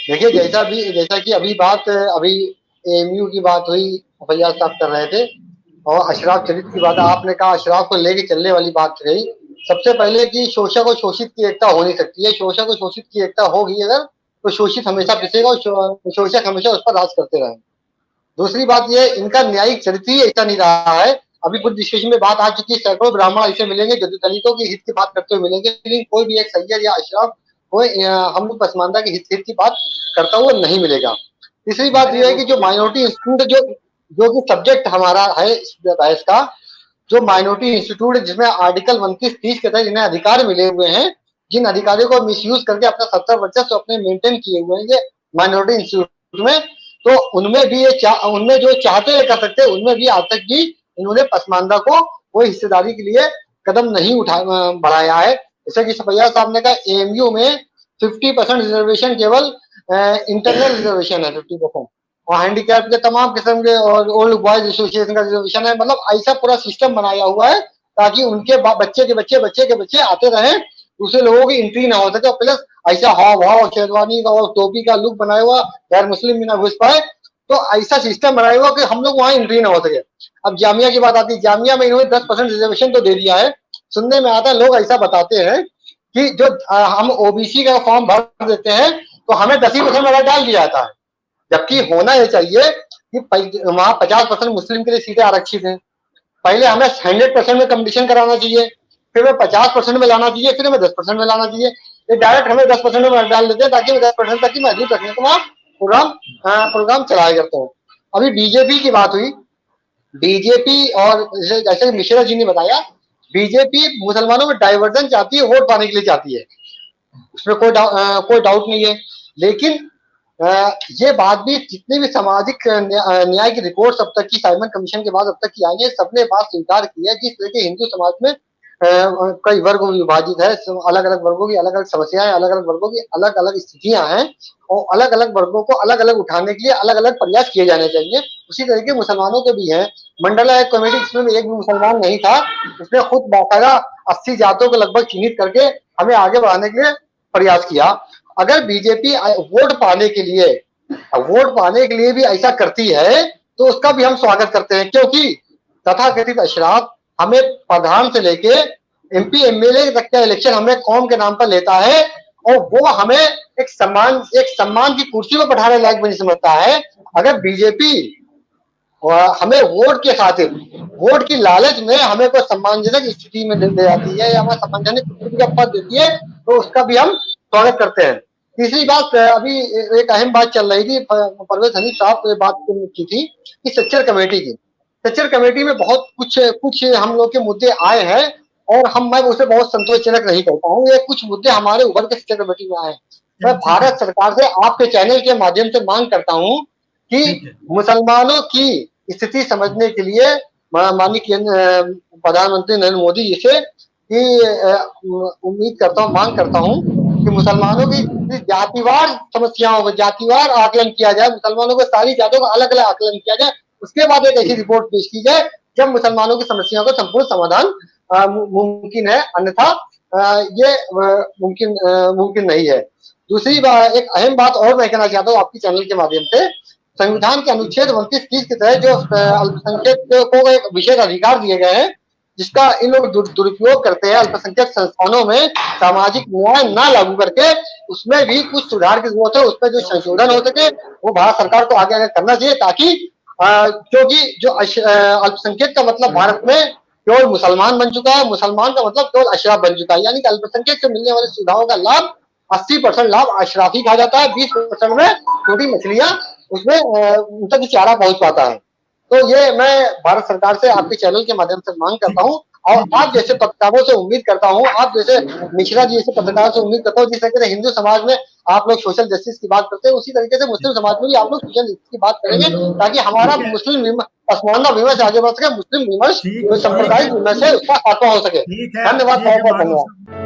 देखिए जैसा कि अभी एएमयू की बात हुई, फैयाज साहब कर रहे थे, और अशराफ चरित की बात आपने कहा, अशराफ को लेके चलने वाली बात रही। सबसे पहले कि शोषक और शोषित की एकता हो नहीं सकती है। शोषक और शोषित की एकता होगी अगर, तो शोषित हमेशा पिसेगा और शोषक हमेशा उस पर राज करते रहेंगे। दूसरी बात ये, इनका न्यायिक चरित्र ही ऐसा नहीं रहा है। अभी कुछ डिस्कशन में बात आ चुकी है, सैकड़ों ब्राह्मण ऐसे मिलेंगे जो दलितों के हित की बात करते हुए मिलेंगे, लेकिन कोई भी एक सैयद या अशराफ कोई हम लोग पसमानदा के हित की बात करता हुआ नहीं मिलेगा। तीसरी बात यह है कि जो माइनॉरिटी इंस्टीट्यूट जो कि सब्जेक्ट हमारा है इस बहस का, जो माइनॉरिटी इंस्टीट्यूट जिसमें आर्टिकल 29-30 के तहत जिन्हें अधिकार मिले हुए हैं, जिन अधिकारियों को मिसयूज करके अपना सत्ता वर्चस्व अपने मेंटेन किए हुए हैं ये माइनॉरिटी इंस्टीट्यूट में, तो उनमें जो चाहते हैं कर सकते हैं, उनमें भी आज तक भी इन्होंने पसमानदा को कोई हिस्सेदारी के लिए कदम नहीं बढ़ाया है। जैसे कि फैयाज साहब ने कहा, एएमयू में 50% रिजर्वेशन केवल इंटरनल रिजर्वेशन है, 50%, और हैंडीकैप के तमाम किस्म के और ओल्ड बॉयज एसोसिएशन का रिजर्वेशन है। मतलब ऐसा पूरा सिस्टम बनाया हुआ है ताकि उनके बच्चे के बच्चे आते रहे, दूसरे लोगों की एंट्री ना हो सके। प्लस ऐसा हाव भाव शेरवानी का और टोपी का लुक बनाया हुआ, गैर मुस्लिम भी ना घुस पाए, तो ऐसा सिस्टम बनाया हुआ कि हम लोग वहां एंट्री ना हो सके। अब जामिया की बात आती है, जामिया में इन्होंने 10% रिजर्वेशन तो दे दिया है। सुनने में आता है, लोग ऐसा बताते हैं कि जो हम ओबीसी का फॉर्म भर देते हैं तो हमें 10% वाला डाल दिया जाता है, जबकि होना यह चाहिए कि वहां 50% मुस्लिम के लिए सीटें आरक्षित हैं। पहले हमें 100% में कंपटीशन कराना चाहिए, फिर हमें 50% में लाना चाहिए, फिर हमें 10% में लाना चाहिए। ये डायरेक्ट हमें 10% में डाल देते हैं ताकि 10% तक की महदूद रखने को वहां प्रोग्राम चलाया करते हैं। अभी बीजेपी की बात हुई, बीजेपी और जैसे मिश्रा जी ने बताया, बीजेपी मुसलमानों में डाइवर्जन चाहती है, वोट पाने के लिए चाहती है, उसमें कोई डाउट नहीं है। लेकिन ये बात भी, जितने भी सामाजिक न्याय की रिपोर्ट अब तक की, साइमन कमीशन के बाद अब तक की आई है, सबने बात स्वीकार की है जिस तरह के हिंदू समाज में कई वर्ग विभाजित है, अलग अलग वर्गों की अलग अलग समस्याएं, अलग अलग वर्गों की अलग अलग स्थितियां हैं, और अलग अलग वर्गों को अलग अलग उठाने के लिए अलग अलग प्रयास किए जाने चाहिए। उसी तरीके मुसलमानों के भी हैं। मंडला एक कमेटी जिसमें एक भी मुसलमान नहीं था, उसने खुद बाकायदा 80 जातों को लगभग चिन्हित करके हमें आगे बढ़ाने के लिए प्रयास किया। अगर बीजेपी वोट पाने के लिए भी ऐसा करती है तो उसका भी हम स्वागत करते हैं, क्योंकि तथाकथित अशराफ हमें प्रधान से लेके एमपी एमएलए तक का इलेक्शन हमें कौम के नाम पर लेता है, और वो हमें एक सम्मान की कुर्सी पर बैठाने लायक भी नहीं समझता है। अगर बीजेपी हमें वोट की लालच में हमें कोई सम्मानजनक स्थिति में दे जाती है या हमें सम्मानजनक स्थिति का पद देती है, तो उसका भी हम स्वागत करते हैं। तीसरी बात, अभी एक अहम बात चल रही थी, परवेज हनीफ साहब ने बात की थी कि सच्चर कमेटी की। सच्चर कमेटी में बहुत कुछ हम लोग के मुद्दे आए हैं, और मैं उसे बहुत संतोषजनक नहीं कहता हूँ। ये कुछ मुद्दे हमारे उभर के सच्चर कमेटी में आए हैं। मैं भारत सरकार से आपके चैनल के माध्यम से मांग करता हूँ कि मुसलमानों की स्थिति समझने के लिए माननीय प्रधानमंत्री नरेंद्र मोदी जी से मांग करता हूँ कि मुसलमानों की जातिवार समस्याओं को जातिवार आकलन किया जाए, मुसलमानों को सारी जातों का अलग अलग आकलन किया जाए, उसके बाद एक ऐसी रिपोर्ट पेश की जाए जब मुसलमानों की समस्याओं का संपूर्ण समाधान मुमकिन है, अन्यथा ये मुमकिन नहीं है। दूसरी बात, एक अहम बात और मैं कहना चाहता हूँ आपके चैनल के माध्यम से, संविधान के अनुच्छेद 29-30 के तहत जो अल्पसंख्यक को एक विशेष अधिकार दिए गए हैं, जिसका इन लोग दुरुपयोग करते हैं अल्पसंख्यक संस्थानों में सामाजिक न्याय ना लागू करके, उसमें भी कुछ सुधार की जरूरत है। उसमें जो संशोधन हो सके वो भारत सरकार को आगे करना चाहिए, ताकि क्योंकि जो अल्पसंख्यक का मतलब भारत में केवल मुसलमान बन चुका है, मुसलमान का मतलब केवल अशराफ बन चुका है। यानी कि अल्पसंख्यक से मिलने वाले सुविधाओं का लाभ 80% लाभ अशराफी खा जाता है, 20% में छोटी मछलियां उसमें उन तक चारा पहुंच पाता है। तो ये मैं भारत सरकार से आपके चैनल के माध्यम से मांग करता हूँ, और आप जैसे पत्रकारों से उम्मीद करता हूँ, आप जैसे मिश्रा जी जैसे पत्रकारों से उम्मीद करता हूँ, जिस तरीके से हिंदू समाज में आप लोग सोशल जस्टिस की बात करते हैं, उसी तरीके से मुस्लिम समाज में भी आप लोग सोशल जस्टिस की बात करेंगे, ताकि हमारा मुस्लिम पसमानदा विमर्श आगे बढ़ सके, मुस्लिम विमर्श जो सांप्रदायिक विमर्श है उसका खात्मा हो सके। धन्यवाद, बहुत बहुत धन्यवाद।